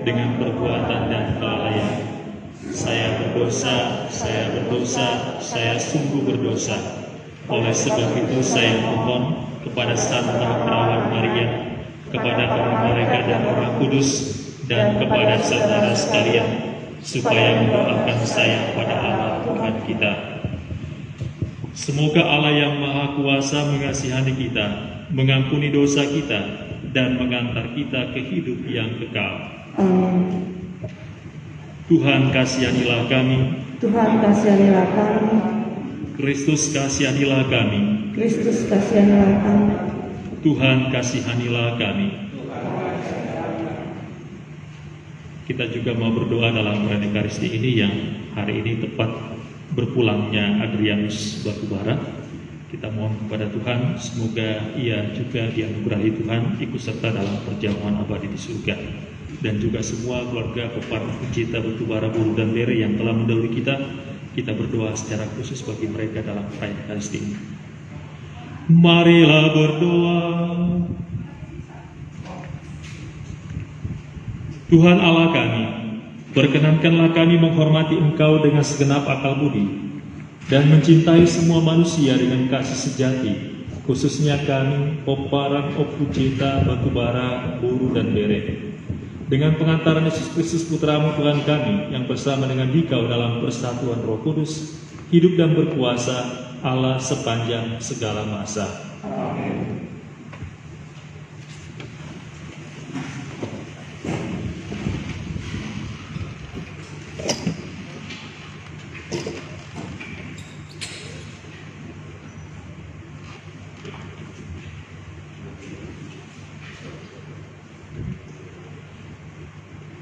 dengan perbuatan dan kelalaian. Saya berdosa, saya sungguh berdosa. Oleh sebab itu saya mohon kepada Santa Perawan Maria, kepada para malaikat dan Roh Kudus, dan kepada saudara sekalian, supaya mendoakan saya pada Allah Tuhan kita. Semoga Allah yang Maha Kuasa mengasihani kita, mengampuni dosa kita, dan mengantar kita ke hidup yang kekal. Amin. Tuhan kasihanilah kami. Tuhan kasihanilah kami. Kristus kasihanilah kami. Kristus kasihanilah kami. Tuhan kasihanilah kami. Kita juga mau berdoa dalam perayaan Ekaristi ini yang hari ini tepat berpulangnya Adrianus Batubara. Kita mohon kepada Tuhan, semoga ia juga dianugerahi Tuhan ikut serta dalam perjamuan abadi di surga. Dan juga semua keluarga peparti pecinta Batubara, Buru dan Bere yang telah mendahului kita berdoa secara khusus bagi mereka dalam perayaan Ekaristi ini. Marilah berdoa. Tuhan Allah kami, berkenankanlah kami menghormati Engkau dengan segenap akal budi dan mencintai semua manusia dengan kasih sejati, khususnya kami, Poparan Opucita Batubara, Buru dan Bere. Dengan pengantaran Yesus Kristus Putramu Tuhan kami, yang bersama dengan Dikau dalam persatuan Roh Kudus, hidup dan berkuasa Allah sepanjang segala masa. Amin.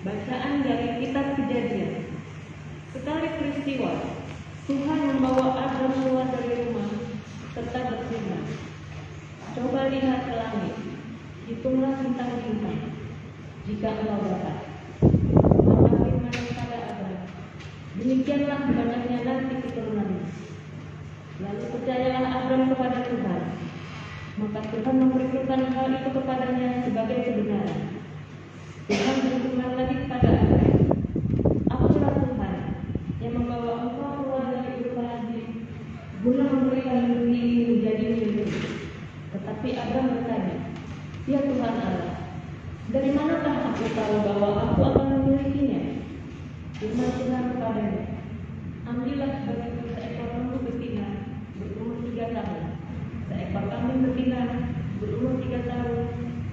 Bacaan dari kitab Kejadian. Sekali peristiwa, Tuhan membawa Abram keluar dari rumah serta berfirman, "Coba lihat ke langit, hitunglah bintang-bintang, jika engkau dapat." Maka firman kepada Abram, "Demikianlah banyaknya nanti keturunanmu." Lalu percayalah Abram kepada Tuhan, maka Tuhan memberitakan hal itu kepadanya sebagai kebenaran. Tuhan berfirman lagi kepada Abram, "Akulah Tuhan yang membawa engkau keluar dari Ur Kaldi guna memberikan negeri ini menjadi milikmu." Tetapi Abram bertanya, "Ya Tuhan Allah, dari manakah aku tahu bahwa aku akan memilikinya?" Firman Tuhan kepadanya, "Ambillah bagiku seekor lembu betina berumur 3 tahun, seekor kambing betina berumur 3 tahun,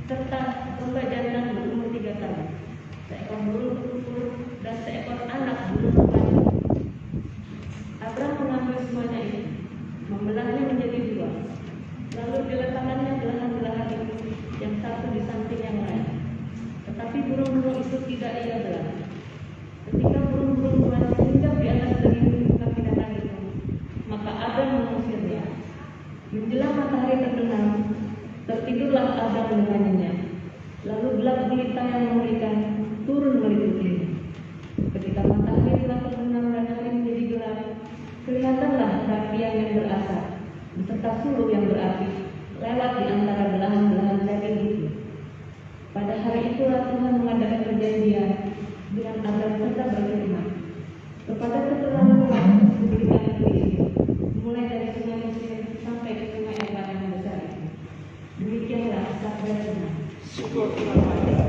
serta domba jantan berumur 3 tahun, seekor burung betutur, dan seekor anak burung merpati." Abram mengambil semuanya itu, membelahnya menjadi 2, lalu diletakkannya belahan-belahan itu yang satu di samping yang lain. Tetapi burung-burung itu tidak ia belah. Ketika burung-burung mulai hinggap di atas daging kaki binatang itu, maka Abram mengusirnya. Menjelang matahari terbenam, tertidurlah Abram dengannya. Lalu gelap gulita yang mengerikan turun meliputinya. Ketika matahari telah terbenam dan hari menjadi gelap, kelihatanlah rapian yang berasap beserta suluh yang berapi lewat di antara belahan-belahan daging itu. Pada hari itulah Tuhan mengadakan perjanjian dengan Abram serta berfirman, "Kepada keturunanmu diberikan negeri ini, mulai dari sungai Mesir sampai ke sungai Efrat yang besar itu." Demikianlah sabda Tuhan. Syukur kepada Allah.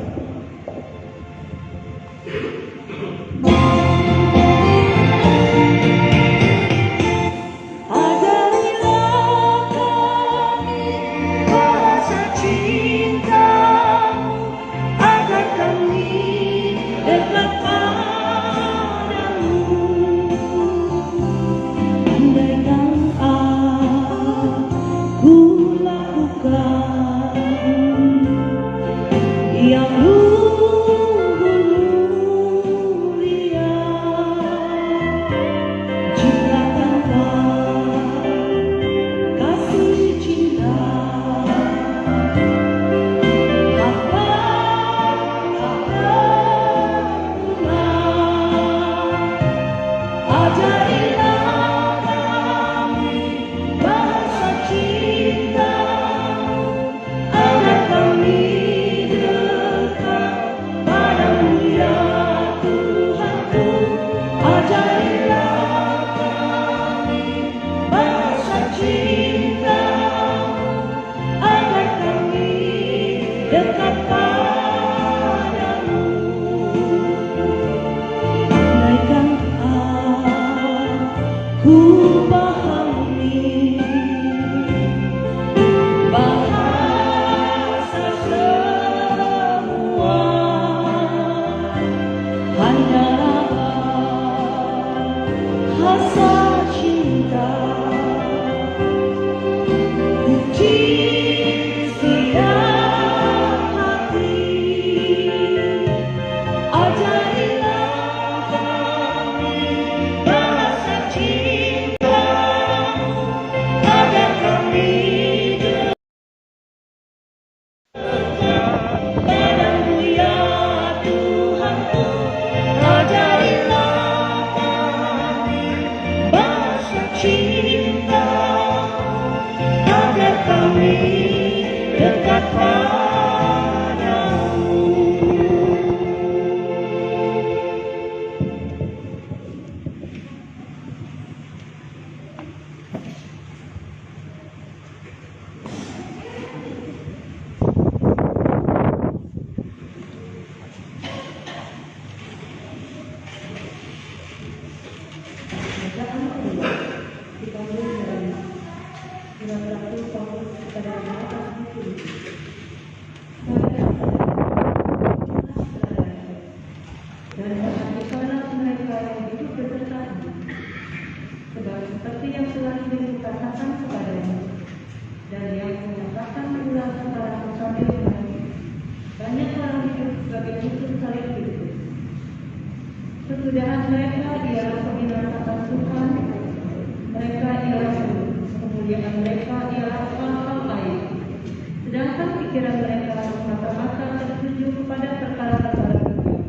Kesudahan mereka ialah pembinaan Tuhan, mereka ialah kemuliaan mereka ialah hal-hal lain. Sedangkan pikiran mereka mata-mata tertuju kepada perkara-perkara dunia.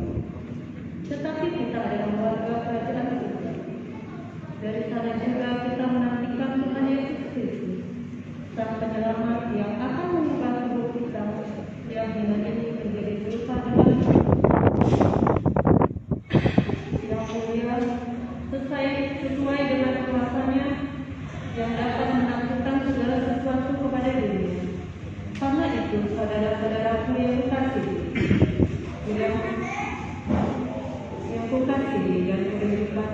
Tetapi kita adalah warga kerajaan surga. Dari sana juga kita menantikan Tuhan Yesus Kristus, Sang Penyelamat yang akan mengubah tubuh kita yang hina ini menjadi serupa dengan sesuai dengan kuasanya yang dapat menaklukkan segala sesuatu kepada dunia. Karena itu, saudara-saudaraku yang kukasihi, dan menunjukkan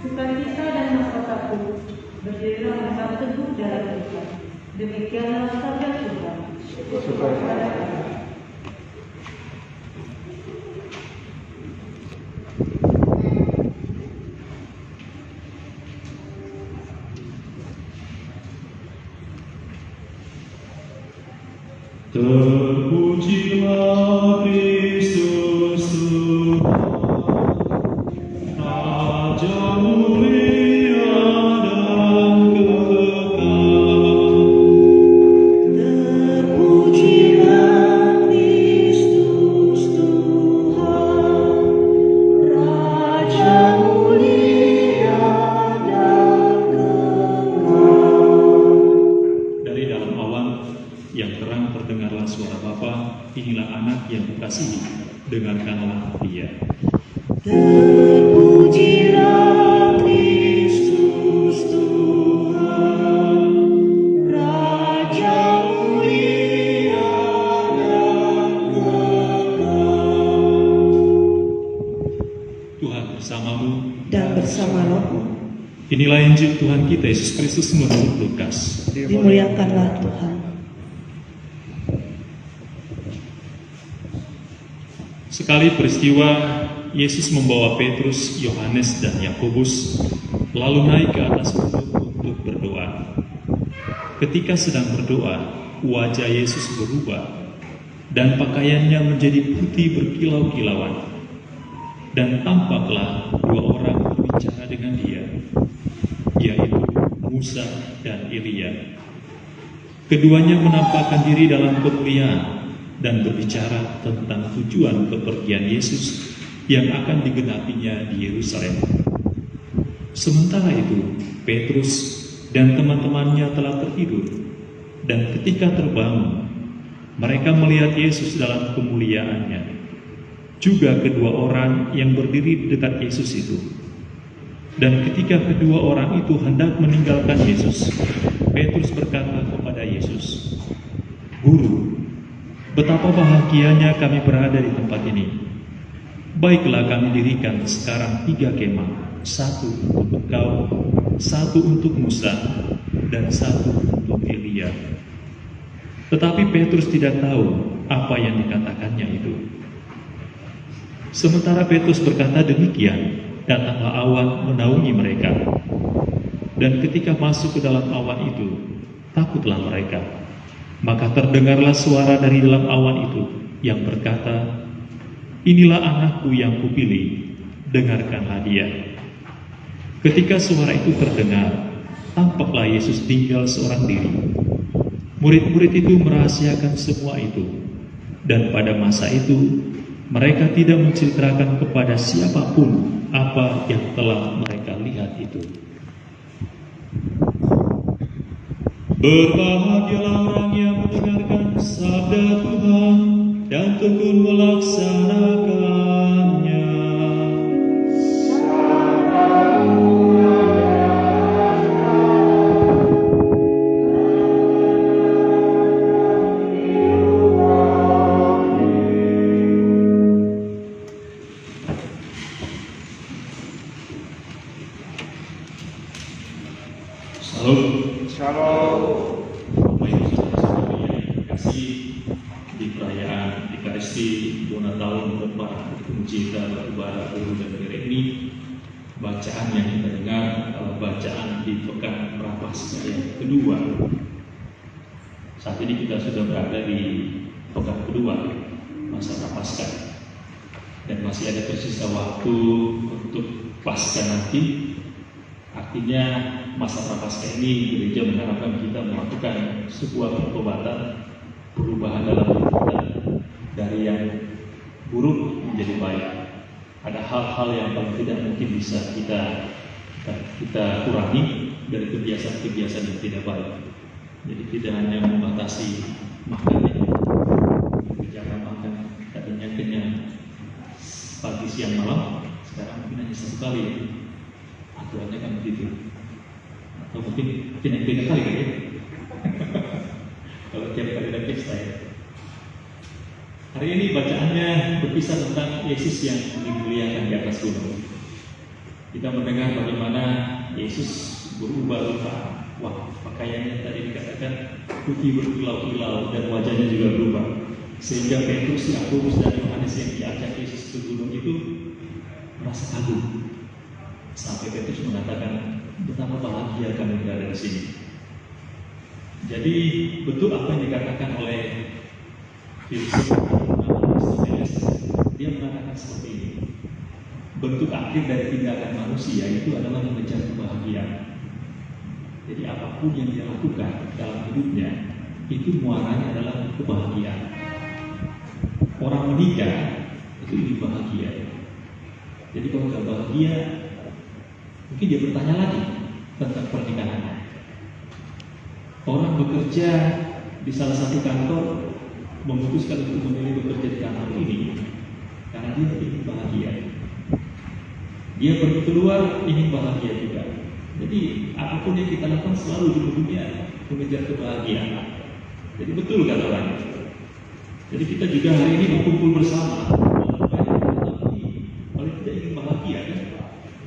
sukacita dan mahkotaku, berdirilah tetap teguh dalam Tuhan. Demikianlah sabda Tuhan. Terpujilah Kristus Tuhan, Raja mulia dan kekal. Terpujilah Kristus Tuhan, Raja mulia dan kekal. Dari dalam awan yang terang terdengarlah suara Bapa, inilah anak yang kukasihi, dengarkanlah dia. Terpujilah Kristus Tuhan, Raja mulia dan kekal. Tuhan bersamamu Dan bersama rohmu, Inilah Injil Tuhan kita Yesus Kristus menurut Lukas. dimuliakanlah Tuhan. Sekali peristiwa, Yesus membawa Petrus, Yohanes, dan Yakobus lalu naik ke atas gunung untuk berdoa. Ketika sedang berdoa, wajah Yesus berubah dan pakaiannya menjadi putih berkilau-kilauan. Dan tampaklah dua orang berbicara dengan dia, yaitu Musa dan Elia. Keduanya menampakkan diri dalam kemuliaan dan berbicara tentang tujuan kepergian Yesus yang akan digenapinya di Yerusalem. Sementara itu, Petrus dan teman-temannya telah tertidur, dan ketika terbangun, mereka melihat Yesus dalam kemuliaannya. Juga kedua orang yang berdiri di dekat Yesus itu. Dan ketika kedua orang itu hendak meninggalkan Yesus, Petrus berkata kepada Yesus, "Guru, betapa bahagianya kami berada di tempat ini. Baiklah kami dirikan sekarang 3 kemah, 1 untuk Engkau, 1 untuk Musa, dan 1 untuk Elia." Tetapi Petrus tidak tahu apa yang dikatakannya itu. Sementara Petrus berkata demikian, datanglah awan menaungi mereka. Dan ketika masuk ke dalam awan itu, takutlah mereka. Maka terdengarlah suara dari dalam awan itu yang berkata, "Inilah anakku yang kupilih, dengarkanlah dia." Ketika suara itu terdengar, tampaklah Yesus tinggal seorang diri. Murid-murid itu merahasiakan semua itu. Dan pada masa itu, mereka tidak menceritakan kepada siapapun apa yang telah mereka lihat itu. Berbahagialah orang yang mendengarkan sabda Tuhan dan tekun melaksanakannya. Shalom. Bapak Ibu Saudara-saudari yang terkasih, di perayaan Ekaristi Dona tahun keempat Pencipta Batubara Guru dan Gereja ini, bacaan yang kita dengar adalah bacaan di Pekan Prapaskah yang kedua. Saat ini kita sudah berada di pekan kedua masa Prapaskah dan masih ada tersisa waktu untuk Paskah nanti. Artinya masa Prapaskah ini gereja mengharapkan kita melakukan sebuah pertobatan, perubahan dalam diri kita dari yang buruk menjadi baik. Ada hal-hal yang paling tidak mungkin bisa kita kurangi dari kebiasaan-kebiasaan yang tidak baik. Jadi tidak hanya membatasi makannya, jangan makan tadinya kenyang pagi siang malam, sekarang mungkin hanya satu kali. Aturannya kan begitu. Atau mungkin yang beda kali kan ya. Kalau tiap kali ada pesta ya. Hari ini bacaannya berkisah tentang Yesus yang dimuliakan di atas gunung. Kita mendengar bagaimana Yesus berubah rupa. Wah, pakaiannya tadi dikatakan putih berkilau-kilau dan wajahnya juga berubah. Sehingga Petrus, Yakobus dan Yohanes yang diajak Yesus ke gunung itu merasa kagum. Sampai Petrus mengatakan, betapa bahagia kami berada di sini. Jadi betul apa yang dikatakan oleh filsuf Aristoteles. Dia mengatakan seperti ini. Bentuk akhir dari tindakan manusia itu adalah mengejar kebahagiaan. Jadi apapun yang dia lakukan dalam hidupnya itu muaranya adalah kebahagiaan. Orang menikah itu ingin bahagia. Jadi kalau tidak bahagia, mungkin dia bertanya lagi tentang pernikahannya. Orang bekerja di salah satu kantor memutuskan untuk memilih bekerja di kantor ini karena dia ingin bahagia. Dia pergi keluar ingin bahagia juga. Jadi apapun yang kita lakukan selalu di dunia mengejar kebahagiaan. Jadi betul kata orang. Jadi kita juga hari ini berkumpul bersama. Kalau kita ingin bahagia kan?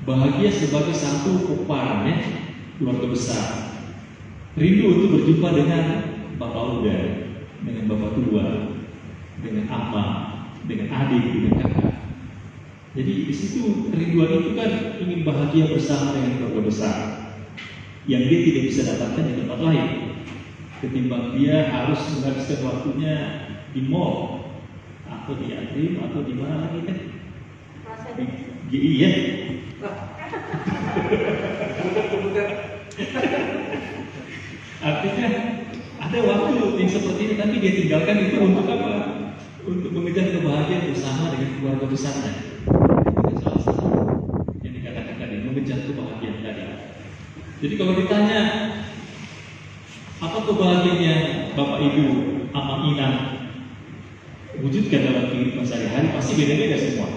Bahagia sebagai satu perannya keluarga besar. Rindu untuk berjumpa dengan bapak muda, dengan bapak tua, dengan ama, dengan adik, dengan kakak. Jadi di situ kerinduan itu kan ingin bahagia bersama dengan keluarga besar yang dia tidak bisa dapatkan di tempat lain. Ketimbang dia harus menghabiskan waktunya di mall atau di Adrim atau di mana lagi kan? Di GI ya. Artinya ada waktu yang seperti ini, tapi dia tinggalkan itu untuk apa? Untuk mengejar kebahagiaan bersama dengan keluarga besarnya. Itu salah satu yang dikatakan tadi, mengejar kebahagiaan tadi. Jadi kalau ditanya apa kebahagiaannya Bapak Ibu, Ama Inang wujudkan dalam kehidupan sehari-hari, pasti beda-beda semua.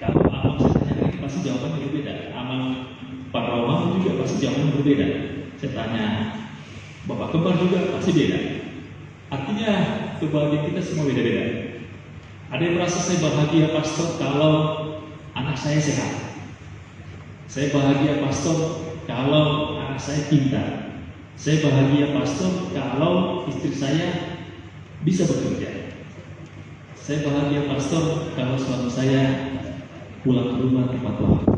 Kalau Amang saya tanya pasti jawabannya berbeda. Amang Pak Roma juga pasti jawabannya berbeda. Saya tanya Bapak kembar juga pasti beda. Artinya kebahagiaan kita semua beda-beda. Ada yang merasa saya bahagia pastor kalau anak saya sehat. Saya bahagia pastor kalau anak saya pintar. Saya bahagia pastor kalau istri saya bisa bekerja. Saya bahagia pastor kalau suami saya pulang ke rumah tepat waktu.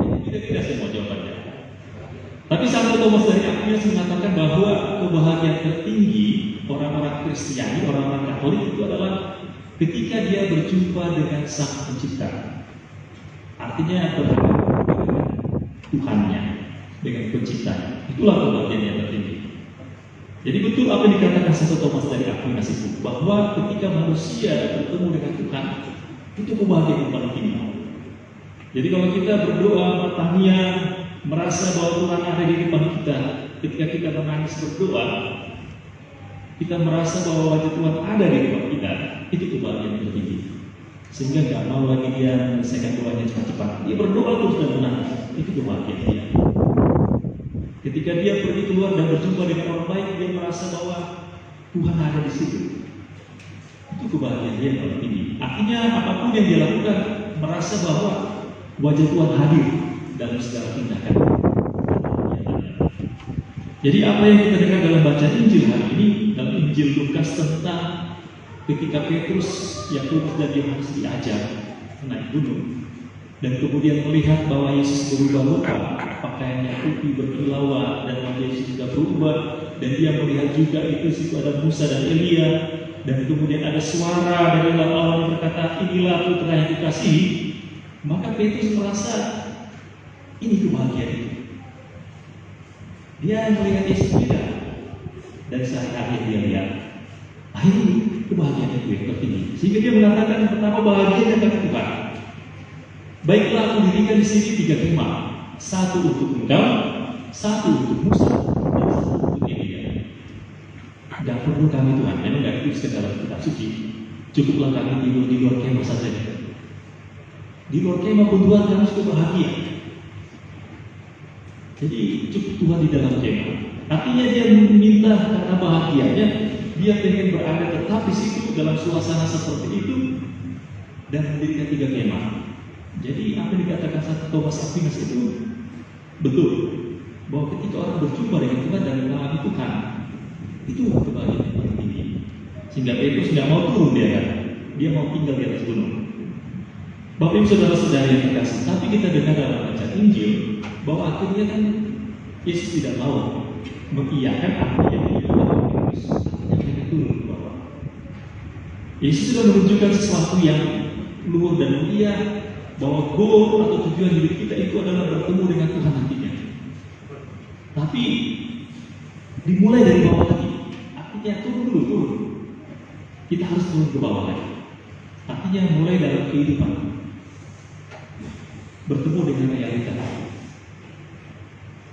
Jadi beda-beda semua jawabannya. Tapi Santo Thomas dari Aquinas mengatakan bahwa kebahagiaan tertinggi orang-orang Kristiani, orang-orang Katolik itu adalah ketika dia berjumpa dengan Sang Pencipta. Artinya berhadapan dengan Tuhannya, dengan Penciptanya. Itulah kebahagiaan yang tertinggi. Jadi betul apa yang dikatakan Santo Thomas dari Aquinas itu, bahwa ketika manusia bertemu dengan Tuhan, itu kebahagiaan yang paling tinggi. Jadi kalau kita berdoa, bertanya, merasa bahwa Tuhan ada di depan kita, ketika kita menangis berdoa, kita merasa bahwa wajah Tuhan ada di depan kita, itu kebahagiaan tertinggi. Sehingga nggak mau lagi dia menyelesaikan doanya cepat-cepat. Dia berdoa terus dan menangis. Itu kebahagiaan dia. Ketika dia pergi keluar dan berjumpa dengan orang baik, dia merasa bahwa Tuhan ada di situ. Itu kebahagiaan dia yang paling tinggi. Artinya apapun yang dia lakukan, merasa bahwa wajah Tuhan hadir dalam segala tindakan. Jadi apa yang kita dengar dalam baca Injil hari ini, dalam Injil Lukas tentang ketika Petrus, Yakobus dan Yohanes diajar naik gunung dan kemudian melihat bahwa Yesus berubah rupa, pakaiannya putih berkilauan dan wajah Yesus juga berubah, dan dia melihat juga itu situ ada Musa dan Elia, dan kemudian ada suara dari dalam Allah yang berkata, inilah putra yang kukasihi. Maka Petrus merasa ini kebahagiaan itu. Dia melihat Yesus beda dari sehari-hari yang dia lihat. Akhirnya kebahagiaan itu yang tertinggi. Sehingga dia mengatakan yang pertama, bahagia akan Tuhan. Baiklah, aku dirikan di sini 3 kemah, 1 untuk engkau, 1 untuk Musa, dan 1 untuk Elia. Tidak perlu kami Tuhan, memang tidak dituliskan dalam kitab suci. Cukuplah kami tidur di luar kemah saja. Di luar kemah pun Tuhan kami sudah bahagia. Jadi cukup Tuhan di dalam kemah. Artinya dia meminta karena bahagianya, dia ingin berada tetap di situ dalam suasana seperti itu dan mendirikan 3 kemah. Jadi apa yang dikatakan Santo Thomas Aquinas itu betul, bahwa ketika orang berjumpa dengan Tuhan dan mengalami Tuhan, itu kebahagiaan yang paling tinggi. Sehingga Petrus tidak mau turun dia mau tinggal di atas gunung. Bapak Ibu saudara-saudara yang dikasih, tapi kita dengar dalam baca Injil bahwa akhirnya kan Yesus tidak mau mengiyakan apa yang dilakukan Petrus. Akhirnya turun ke bawah. Yesus sudah menunjukkan sesuatu yang luhur dan mulia, bahwa goal atau tujuan hidup kita itu adalah bertemu dengan Tuhan nantinya. Tapi dimulai dari bawah lagi. Artinya turun. Kita harus turun ke bawah lagi. Artinya mulai dalam kehidupan, bertemu dengan realita.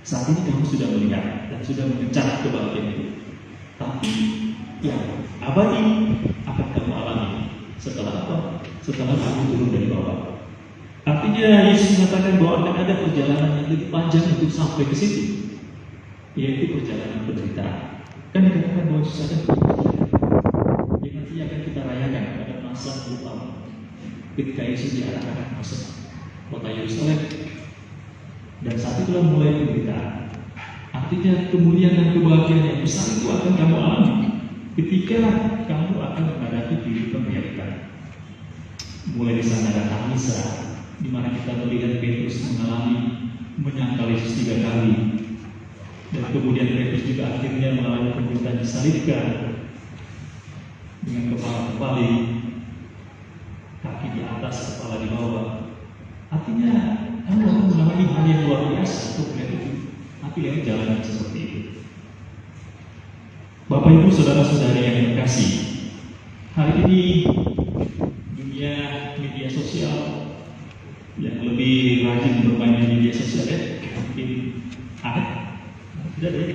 Saat ini kamu sudah melihat dan sudah mengejar kebahagiaan itu. Tapi yang abadi akan kamu alami setelah apa? Setelah kamu turun dari bawah. Artinya Yesus mengatakan bahwa akan ada perjalanan yang lebih panjang untuk sampai ke situ, yaitu perjalanan penderitaan. Kan dikatakan bahwa Yesus akan yang nanti akan kita rayakan pada masa utama ketika Yesus diarahkan masuk kota Yerusalem, dan saat itulah mulai penderitaan. Artinya kemuliaan dan kebahagiaan yang besar itu akan kamu alami ketika kamu akan menghadapi kehidupan realita. Mulai di sana ada tangisan, di mana kita melihat Petrus mengalami menyangkal Yesus 3 kali, dan kemudian Petrus juga akhirnya mengalami penderitaan disalibkan dengan kepala terbalik, kaki di atas, kepala di bawah. Artinya kamu akan mengalami hal yang luar biasa untuk melihat itu. Tapi lihat jalan seperti itu. Bapak Ibu saudara-saudari yang terkasih, hari ini dunia media sosial yang lebih rajin bermain di media sosial mungkin ada, tidak ada,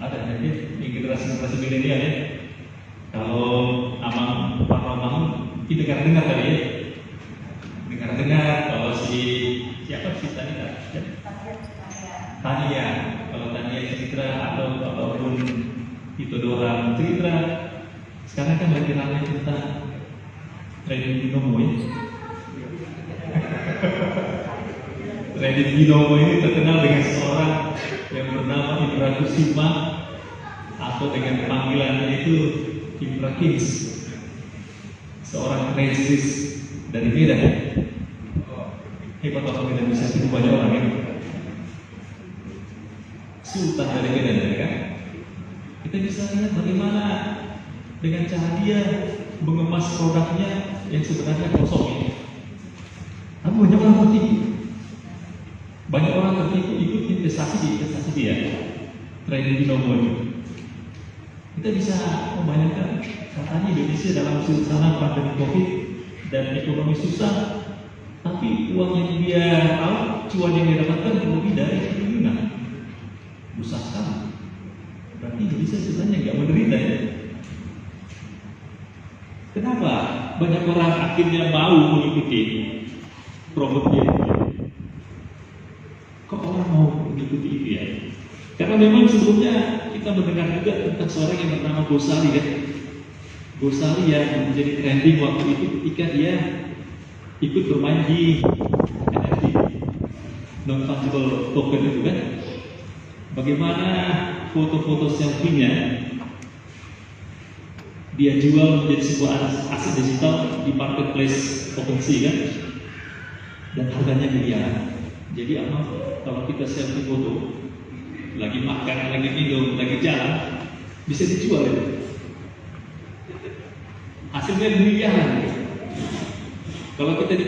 ada ini generasi milenial ya. Kalau Amang Pak Romang kita dengar tadi ya, dengar kalau siapa sih tadi Tania, kalau Tania Citra atau apapun itu doang Citra. Sekarang kan lagi ramai tentang Renin Binomo ya. Renin Binomo ini terkenal dengan seorang yang bernama Ibra Kusuma, atau dengan panggilannya itu Ibra Kings, seorang resis dari Medan. Hebat orang Medan, bisa tipu banyak orang ya. Sultan dari Medan kan. Kita bisa lihat bagaimana dengan cara dia mengemas produknya yang sebenarnya kosong ini. Tapi banyak orang tertipu. Banyak orang tertipu ikut investasi dia. Trading binomo itu. Kita bisa membayangkan, katanya Indonesia dalam suasana pandemi Covid dan ekonomi susah, tapi uang yang dia tahu, cuan yang dia dapatkan lebih dari triliunan. Besar sekali. Berarti Indonesia sebenarnya nggak menderita ya. Kenapa banyak orang akhirnya mau mengikuti program dia? Kok orang mau mengikuti itu ya? Karena memang sebelumnya kita mendengar juga tentang seorang yang bernama Gosali kan. Gosali yang menjadi trending waktu itu ketika dia ikut bermain di NFT, non fungible token itu kan. Bagaimana foto-foto selfie-nya dia jual menjadi sebuah aset digital di marketplace OpenSea kan, dan harganya miliaran. Jadi apa? Kalau kita selfie foto, lagi makan, lagi minum, lagi jalan, bisa dijual ya. Hasilnya miliaran. Kalau kita di